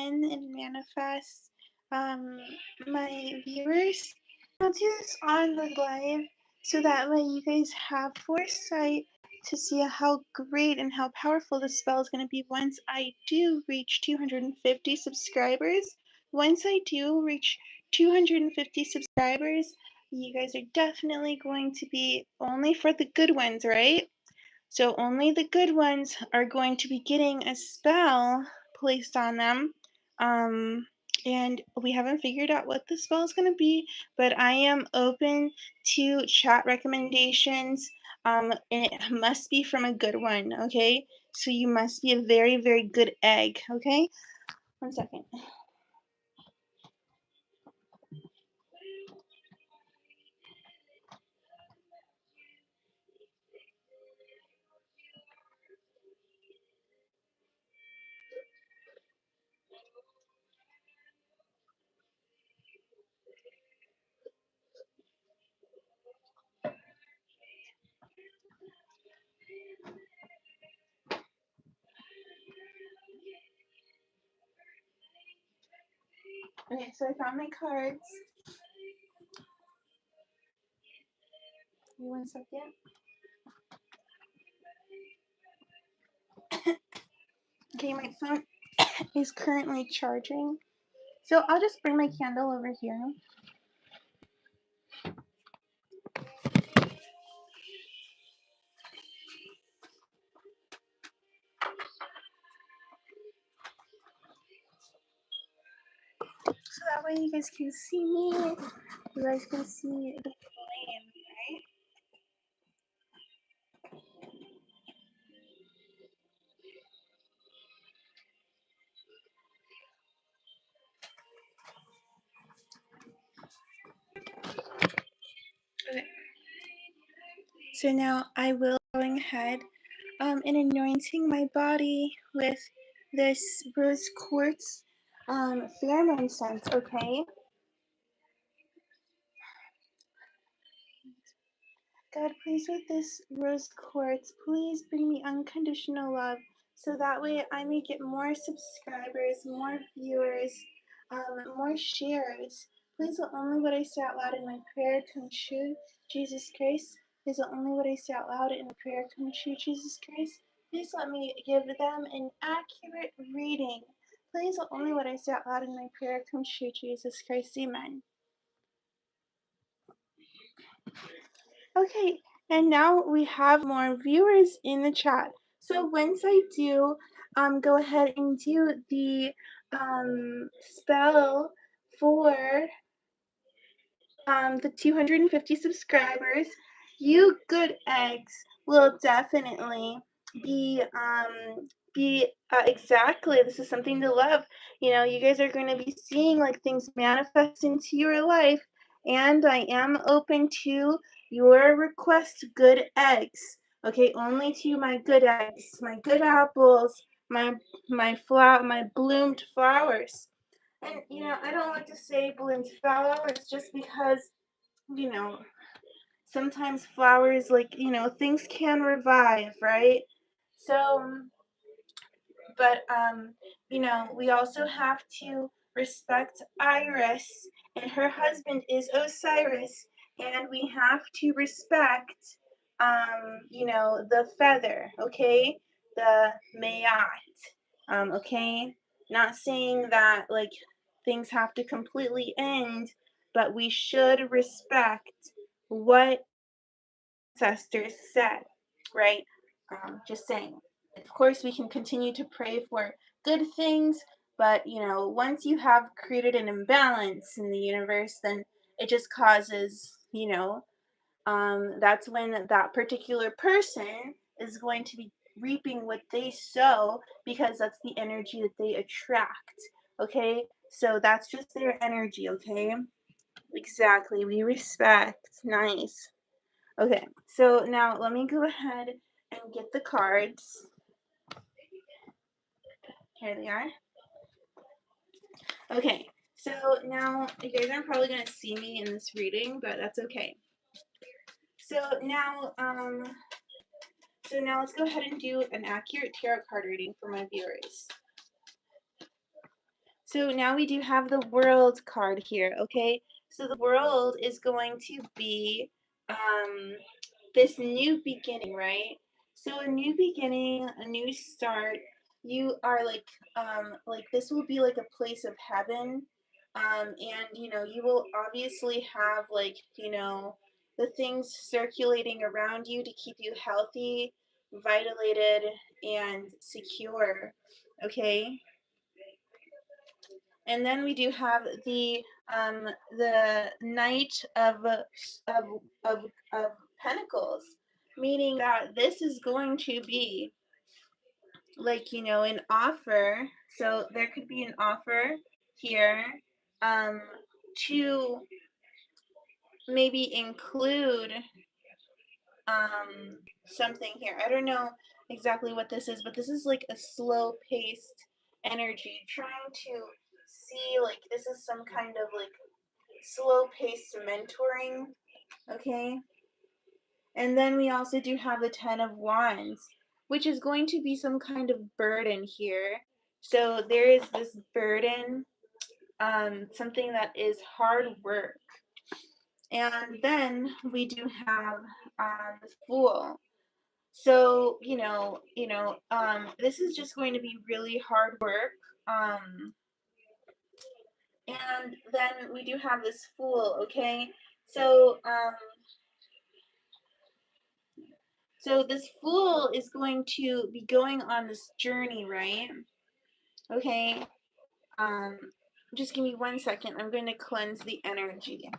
in and manifest my viewers. I'll do this on the live so that way you guys have foresight to see how great and how powerful this spell is going to be once I do reach 250 subscribers. Once I do reach 250 subscribers, you guys are definitely going to be only for the good ones, right? So only the good ones are going to be getting a spell placed on them. And we haven't figured out what the spell is going to be, but I am open to chat recommendations. And it must be from a good one, okay? So you must be a very, very good egg, okay? 1 second. Okay, so I found my cards. Give me 1 second. Okay, my phone is currently charging. So I'll just bring my candle over here. So that way you guys can see me. You guys can see the flame, right? Okay. So now I will going ahead and anointing my body with this rose quartz pheromone scent, okay? God, please with this rose quartz, please bring me unconditional love so that way I may get more subscribers, more viewers, more shares. Please let only what I say out loud in my prayer come true, Jesus Christ. Please let only what I say out loud in my prayer come true, Jesus Christ. Please let me give them an accurate reading. Please let only what I say out loud in my prayer come true, Jesus Christ. Amen. Okay, and now we have more viewers in the chat. So once I do go ahead and do the spell for the 250 subscribers, you good eggs will definitely be exactly, this is something to love. You know, you guys are going to be seeing like things manifest into your life, and I am open to your request, good eggs. Okay, only to my good eggs, my good apples, my my bloomed flowers. And you know, I don't like to say bloomed flowers just because, you know, sometimes flowers, like, you know, things can revive, right? So, but you know, we also have to respect Iris, and her husband is Osiris, and we have to respect you know, the feather, okay? The Mayat. Okay? Not saying that like things have to completely end, but we should respect what ancestors said, right? Just saying. Of course, we can continue to pray for good things, but you know, once you have created an imbalance in the universe, then it just causes, you know, that's when that particular person is going to be reaping what they sow because that's the energy that they attract. Okay, so that's just their energy. Okay, exactly. We respect. Nice. Okay, so now let me go ahead and get the cards. Here they are. Okay, so now you guys aren't probably gonna see me in this reading, but that's okay. So now, let's go ahead and do an accurate tarot card reading for my viewers. So now we do have the world card here, okay? So the world is going to be um, this new beginning, right? So a new beginning, a new start. You are like this will be like a place of heaven. And you will obviously have the things circulating around you to keep you healthy, vitalated, and secure. Okay? And then we do have the Knight of of of Pentacles, meaning that this is going to be an offer. So there could be an offer here um to maybe include something here. I don't know exactly what this is, but this is like a slow paced energy trying to see like this is some kind of like slow paced mentoring, okay? And then we also do have the Ten of Wands, which is going to be some kind of burden here. So there is this burden, something that is hard work. And then we do have the Fool. So, this is just going to be really hard work. Um, and then we do have this Fool, okay? So, so this Fool is going to be going on this journey, right? Okay. Um, just give me 1 second. I'm going to cleanse the energy.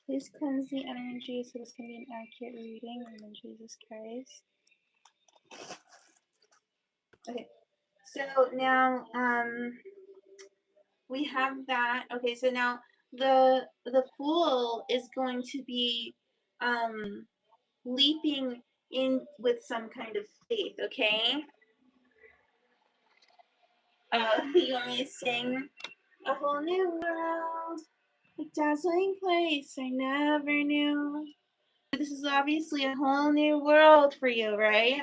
Please cleanse the energy so this can be an accurate reading. In Jesus Christ. Okay. So now we have that. Okay, so now the Fool is going to be leaping in with some kind of faith, okay? You want me to sing A Whole New World, a dazzling place I never knew. This is obviously a whole new world for you, right?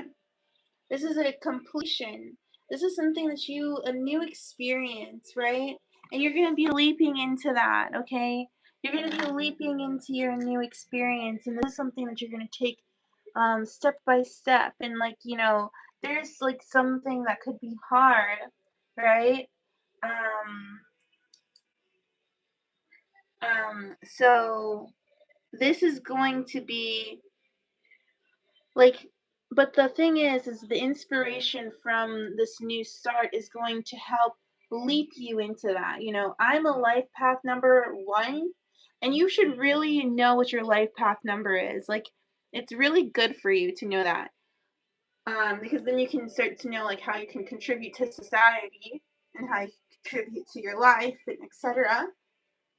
This is a completion. This is something a new experience, right? And you're going to be leaping into that, okay? You're going to be leaping into your new experience, and this is something that you're going to take step by step. And, there's like something that could be hard, right? Um, so this is going to be like but the thing is the inspiration from this new start is going to help leap you into that. I'm a life path number 1, and you should really know what your life path number is. Like, it's really good for you to know that, because then you can start to know like how you can contribute to society and how you contribute to your life and etc.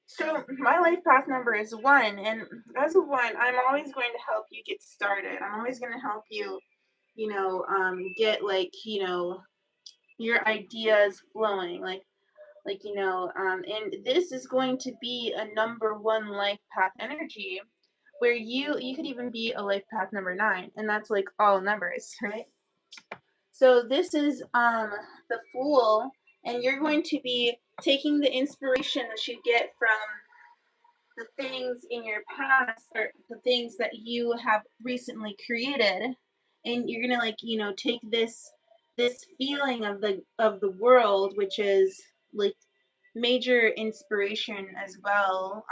So my life path number is 1, and as a 1, I'm always going to help you get started. I'm always going to help you, get your ideas flowing, and this is going to be a number 1 life path energy, where you could even be a life path number 9, and that's like all numbers, right? So this is the Fool, and you're going to be taking the inspiration that you get from the things in your past or the things that you have recently created, and you're gonna take this feeling of the world, which is like major inspiration as well.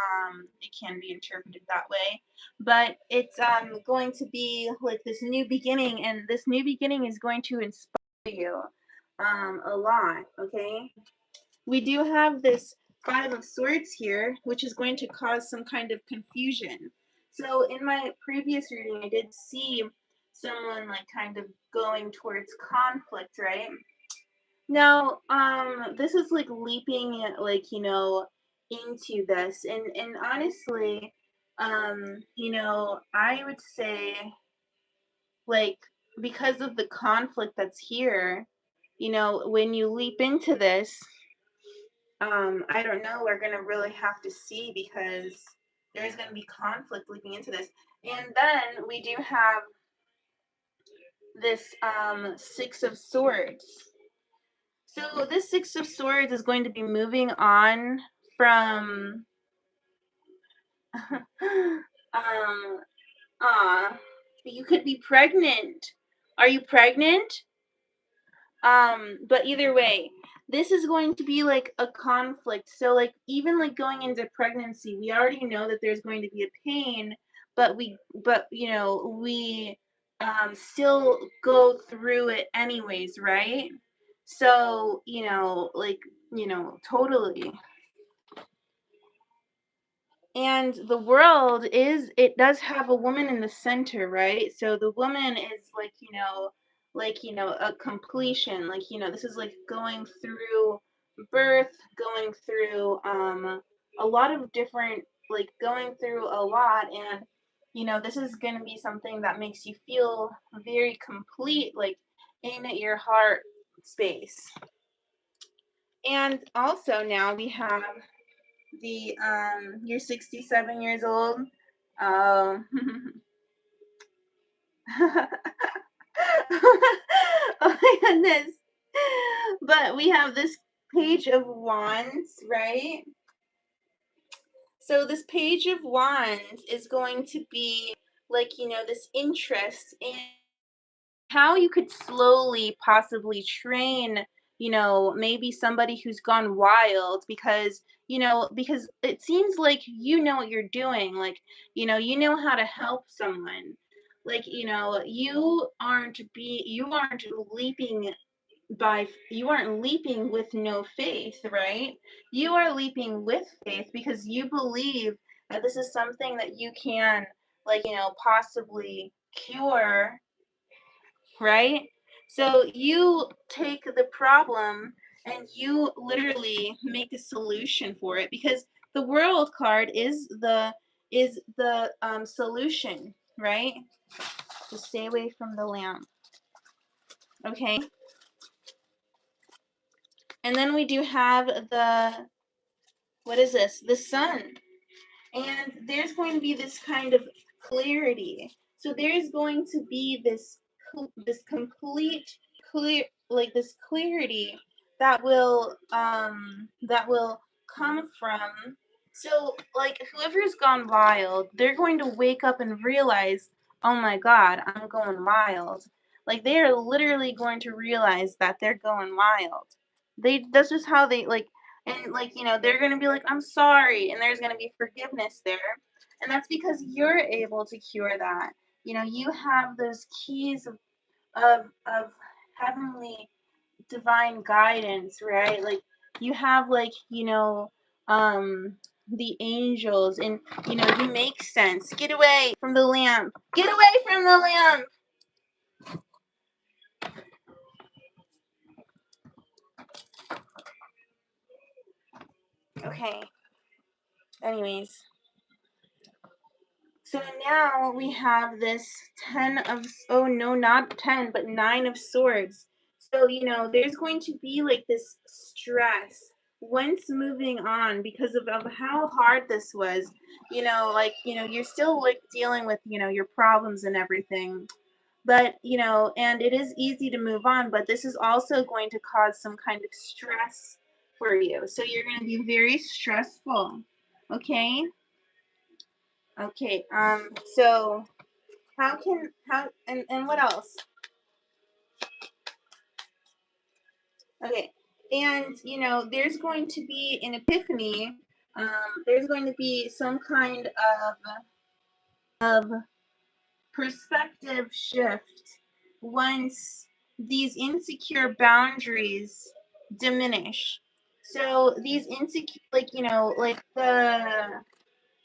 It can be interpreted that way, but it's going to be like this new beginning, and this new beginning is going to inspire you a lot, okay? We do have this Five of Swords here, which is going to cause some kind of confusion. So in my previous reading, I did see someone like kind of going towards conflict, right? Now, this is like leaping like, into this and honestly, I would say like because of the conflict that's here, when you leap into this, I don't know, we're gonna really have to see because there's gonna be conflict leaping into this. And then we do have this Six of Swords. So this Six of Swords is going to be moving on from um you could be pregnant. Are you pregnant? But either way, this is going to be like a conflict. So like even like going into pregnancy, we already know that there's going to be a pain, but we still go through it anyways, right? So, totally. And the world it does have a woman in the center, right? So the woman is like, a completion. Like, this is like going through birth, going through a lot of different like going through a lot and this is going to be something that makes you feel very complete like in your heart space. And also now we have the you're 67 years old. Um oh my goodness. But we have this page of wands, right? So this page of wands is going to be like, this interest in how you could slowly possibly train maybe somebody who's gone wild because it seems like you know what you're doing like you know how to help someone like you aren't leaping you aren't leaping with no faith, right? You are leaping with faith because you believe that this is something that you can like possibly cure, right? So you take the problem and you literally make a solution for it because the world card is the solution, right? Just stay away from the lamp. Okay. And then we do have the what is this? The sun. And there's going to be this kind of clarity. So there's going to be this complete clear like this clarity that will come from so like whoever's gone wild, they're going to wake up and realize, "Oh my god, I'm going wild." Like they are literally going to realize that they're going wild. That's just how they like and like they're going to be like I'm sorry and there's going to be forgiveness there and that's because you're able to cure that you have those keys of heavenly divine guidance right like you have like the angels and you make sense. Get away from the lamp, get away from the lamp. Okay, anyways, so now we have this 10 of, oh no, not 10, but 9 of swords. So, there's going to be like this stress once moving on because of how hard this was. You're still like dealing with, your problems and everything. But, and it is easy to move on, but this is also going to cause some kind of stress for you. So you're going to be very stressful. Okay? Okay, so how and what else? Okay, and there's going to be an epiphany. There's going to be some kind of perspective shift once these insecure boundaries diminish. So these insecure, like like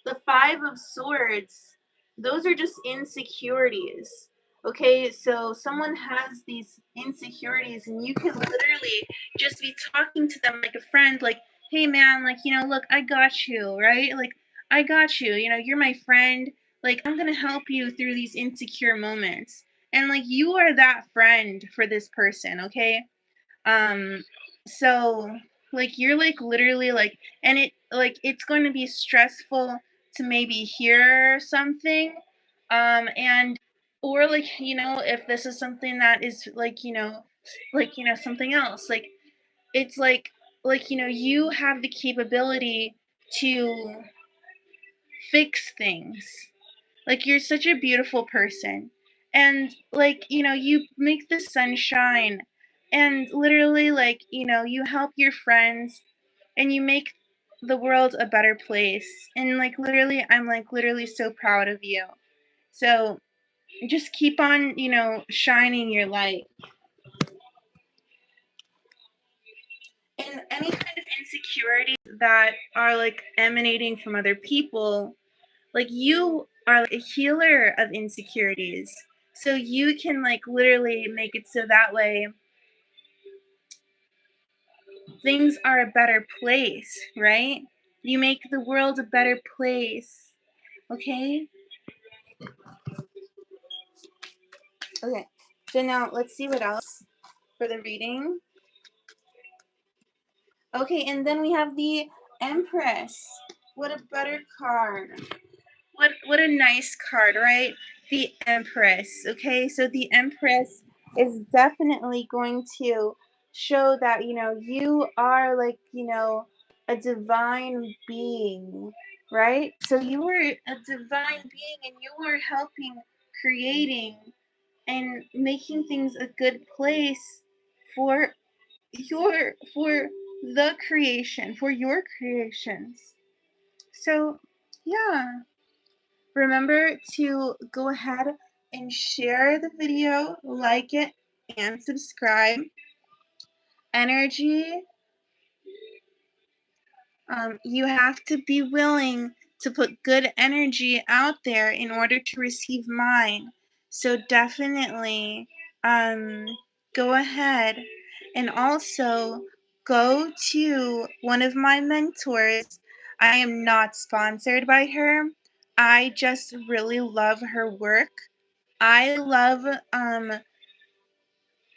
the 5 of swords, those are just insecurities. Okay, so someone has these insecurities, and you can literally just be talking to them like a friend, like, hey man, like, look, I got you, right? Like, I got you, you're my friend. Like, I'm gonna help you through these insecure moments. And like, you are that friend for this person, okay? Um, so like you're like literally like, and it's going to be stressful to maybe hear something, and or like if this is something that is like something else, like it's like you have the capability to fix things. Like you're such a beautiful person. And like, you make the sun shine, and literally like, you help your friends, and you make the world a better place. And like literally I'm like literally so proud of you. So just keep on, shining your light. And any kind of insecurities that are like emanating from other people, like you are like a healer of insecurities, so you can like literally make it so that way things are a better place, right? You make the world a better place. Okay. Okay, so now let's see what else for the reading. Okay, and then we have the Empress. What a better card. What a nice card, right? The Empress. Okay, so the Empress is definitely going to show that you are like a divine being, right? So you are a divine being, and you are helping, creating, and making things a good place for for the creation, for your creations. So yeah. Remember to go ahead and share the video, like it, and subscribe. Energy, you have to be willing to put good energy out there in order to receive mine. So definitely go ahead and also go to one of my mentors. I am not sponsored by her. I just really love her work. I love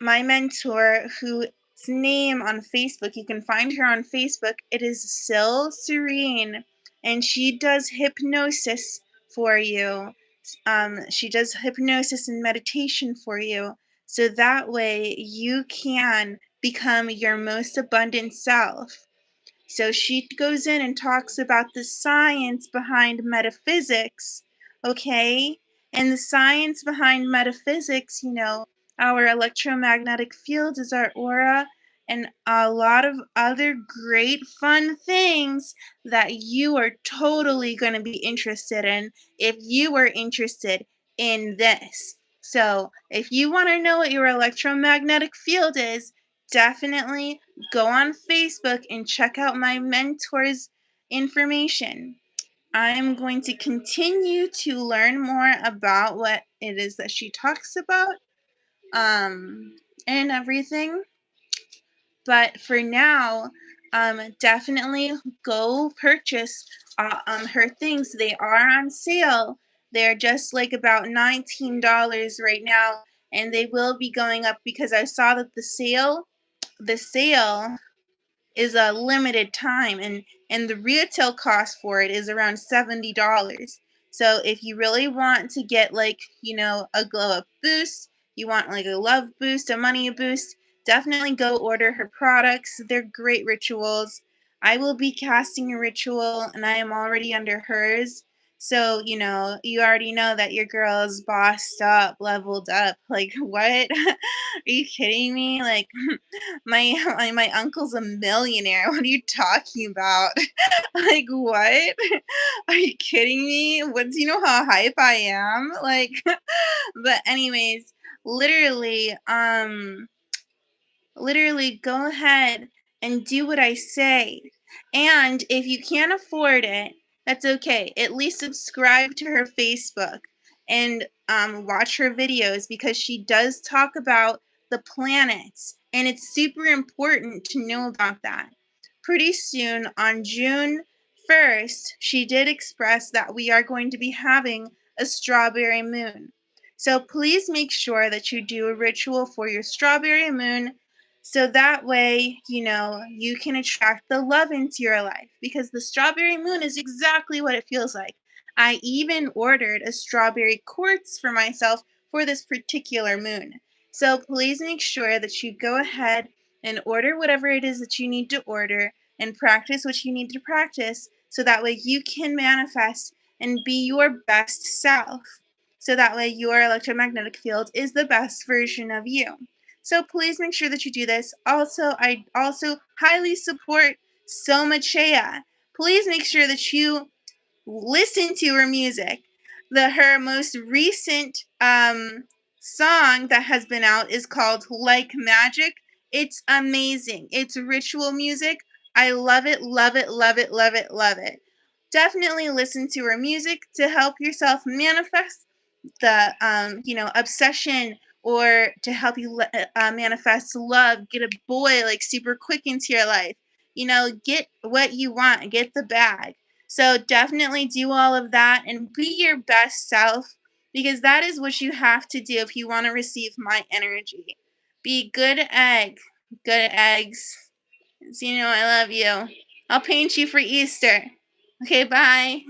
my mentor, whose name on Facebook, you can find her on Facebook. It is Sil Serene, and she does hypnosis for you. She does hypnosis and meditation for you, so that way you can become your most abundant self. So she goes in and talks about the science behind metaphysics, okay? And the science behind metaphysics, our electromagnetic field is our aura, and a lot of other great fun things that you are totally going to be interested in if you are interested in this. So, if you want to know what your electromagnetic field is, definitely go on Facebook and check out my mentor's information. I'm going to continue to learn more about what it is that she talks about, and everything. But for now, definitely go purchase her things. They are on sale. They're just like about $19 right now, and they will be going up because I saw that the sale is a limited time, and the retail cost for it is around $70. So if you really want to get like a glow up boost, you want like a love boost, a money boost, definitely go order her products. They're great rituals. I will be casting a ritual, and I am already under hers. So you already know that your girl is bossed up, leveled up. Like what? Are you kidding me? Like my uncle's a millionaire. What are you talking about? Like what? Are you kidding me? What, do you know how hype I am? Like but anyways, literally literally go ahead and do what I say. And if you can't afford it, that's okay. At least subscribe to her Facebook. and watch her videos because she does talk about the planets, and it's super important to know about that. Pretty soon, on June 1st, she did express that we are going to be having a strawberry moon. So please make sure that you do a ritual for your strawberry moon so that way, you can attract the love into your life because the strawberry moon is exactly what it feels like. I even ordered a strawberry quartz for myself for this particular moon. So please make sure that you go ahead and order whatever it is that you need to order and practice what you need to practice so that way you can manifest and be your best self. So that way your electromagnetic field is the best version of you. So please make sure that you do this. Also, I also highly support Soma Chea. Please make sure that you listen to her music. Her most recent song that has been out is called Like Magic. It's amazing. It's ritual music. I love it, love it, love it, love it, love it. Definitely listen to her music to help yourself manifest the obsession, or to help you manifest love, get a boy like super quick into your life, get what you want, get the bag. So definitely do all of that and be your best self, because that is what you have to do if you want to receive my energy. Be good eggs. So I love you. I'll paint you for Easter. Okay, bye.